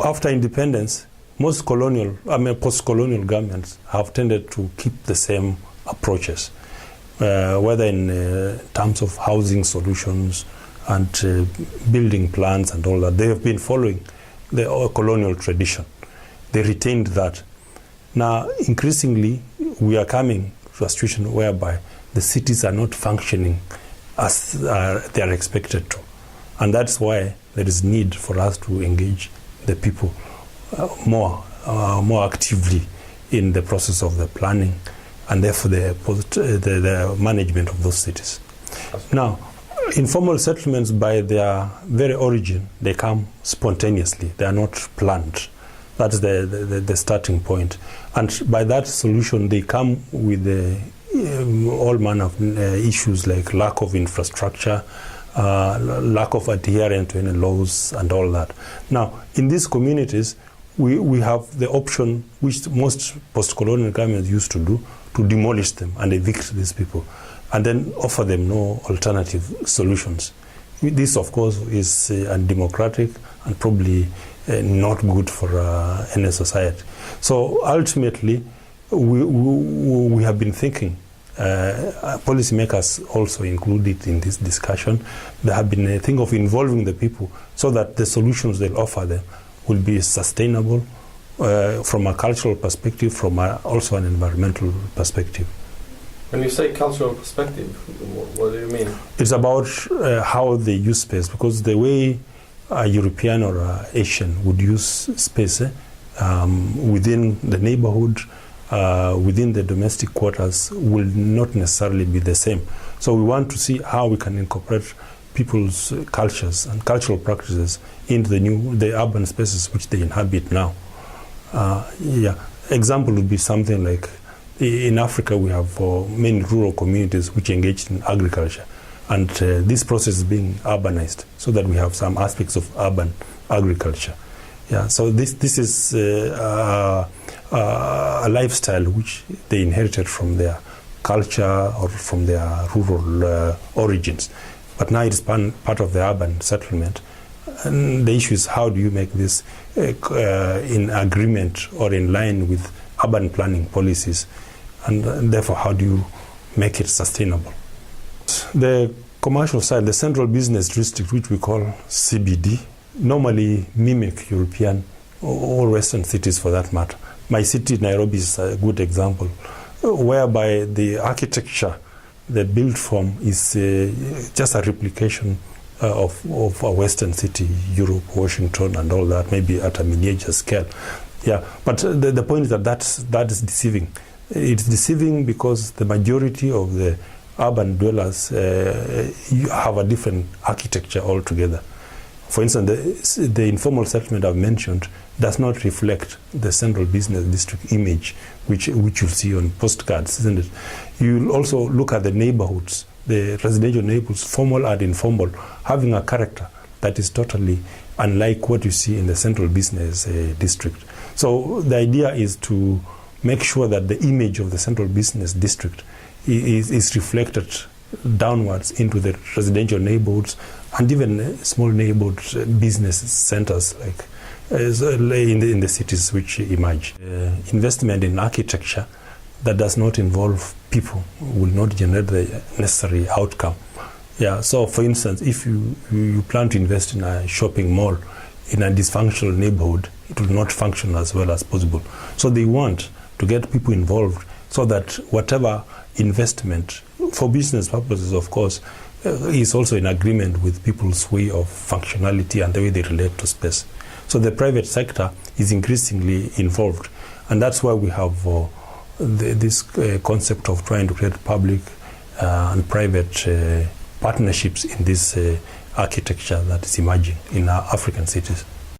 after independence, most post-colonial governments have tended to keep the same approaches, whether in terms of housing solutions and building plans and all that. They have been following the colonial tradition. They retained that. Now, increasingly, we are coming to a situation whereby the cities are not functioning as they are expected to. And that's why there is need for us to engage the people more actively in the process of the planning and therefore the management of those cities. Now, informal settlements by their very origin, they come spontaneously. They are not planned. That's the starting point. And by that solution, they come with all manner of issues like lack of infrastructure, lack of adherence to any laws and all that. Now, in these communities, we have the option, which most post-colonial governments used to do, to demolish them and evict these people, and then offer them no alternative solutions. This, of course, is undemocratic and probably not good for any society. So ultimately, we have been thinking, policymakers also included in this discussion, they have been thinking of involving the people so that the solutions they'll offer them will be sustainable from a cultural perspective, from also an environmental perspective. When you say cultural perspective, what do you mean? It's about how they use space, because the way a European or a Asian would use space within the neighborhood, within the domestic quarters, will not necessarily be the same. So we want to see how we can incorporate people's cultures and cultural practices into the urban spaces which they inhabit now. Example would be something like in Africa we have many rural communities which engage in agriculture, and this process is being urbanized so that we have some aspects of urban agriculture. So this is a lifestyle which they inherited from their culture or from their rural origins. But now it's part of the urban settlement. And the issue is, how do you make this in agreement or in line with urban planning policies? And therefore, how do you make it sustainable? The commercial side, the central business district, which we call CBD, normally mimic European or Western cities for that matter. My city, Nairobi, is a good example, whereby the architecture, the built form is just a replication of a Western city, Europe, Washington, and all that, maybe at a miniature scale. But the point is that is deceiving. It's deceiving because the majority of the urban dwellers have a different architecture altogether. For instance, the informal settlement I've mentioned does not reflect the central business district image, which you'll see on postcards, isn't it? You'll also look at the neighborhoods, the residential neighborhoods, formal and informal, having a character that is totally unlike what you see in the central business district. So the idea is to make sure that the image of the central business district is reflected downwards into the residential neighborhoods and even small neighborhood business centers like in the cities which emerge. Investment in architecture that does not involve people will not generate the necessary outcome. So for instance, if you plan to invest in a shopping mall in a dysfunctional neighborhood, it will not function as well as possible. So they want to get people involved so that whatever investment, for business purposes of course, is also in agreement with people's way of functionality and the way they relate to space. So the private sector is increasingly involved, and that's why we have this concept of trying to create public and private partnerships in this architecture that is emerging in our African cities.